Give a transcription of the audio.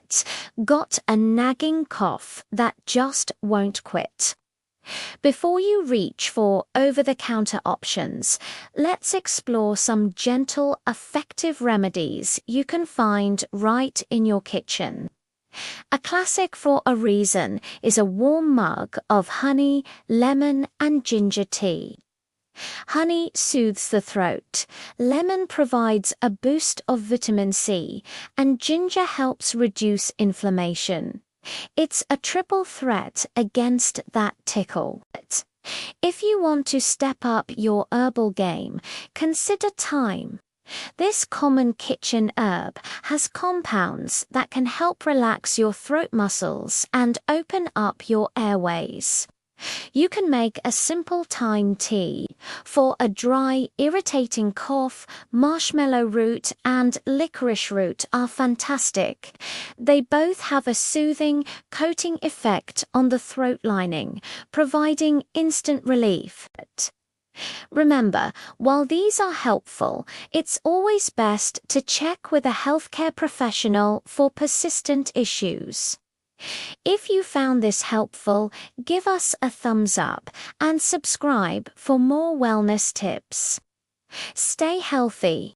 pet got a nagging cough that just won't quit? Before you reach for over-the-counter options, let's explore some gentle, effective remedies you can find right in your kitchen. A classic for a reason is a warm mug of honey, lemon, and ginger tea. Honey soothes the throat, lemon provides a boost of vitamin C, and ginger helps reduce inflammation. It's a triple threat against that tickle. If you want to step up your herbal game, consider thyme. This common kitchen herb has compounds that can help relax your throat muscles and open up your airways. You can make a simple thyme tea. For a dry, irritating cough, marshmallow root and licorice root are fantastic. They both have a soothing, coating effect on the throat lining, providing instant relief. Remember, while these are helpful, it's always best to check with a healthcare professional for persistent issues. If you found this helpful, give us a thumbs up and subscribe for more wellness tips. Stay healthy.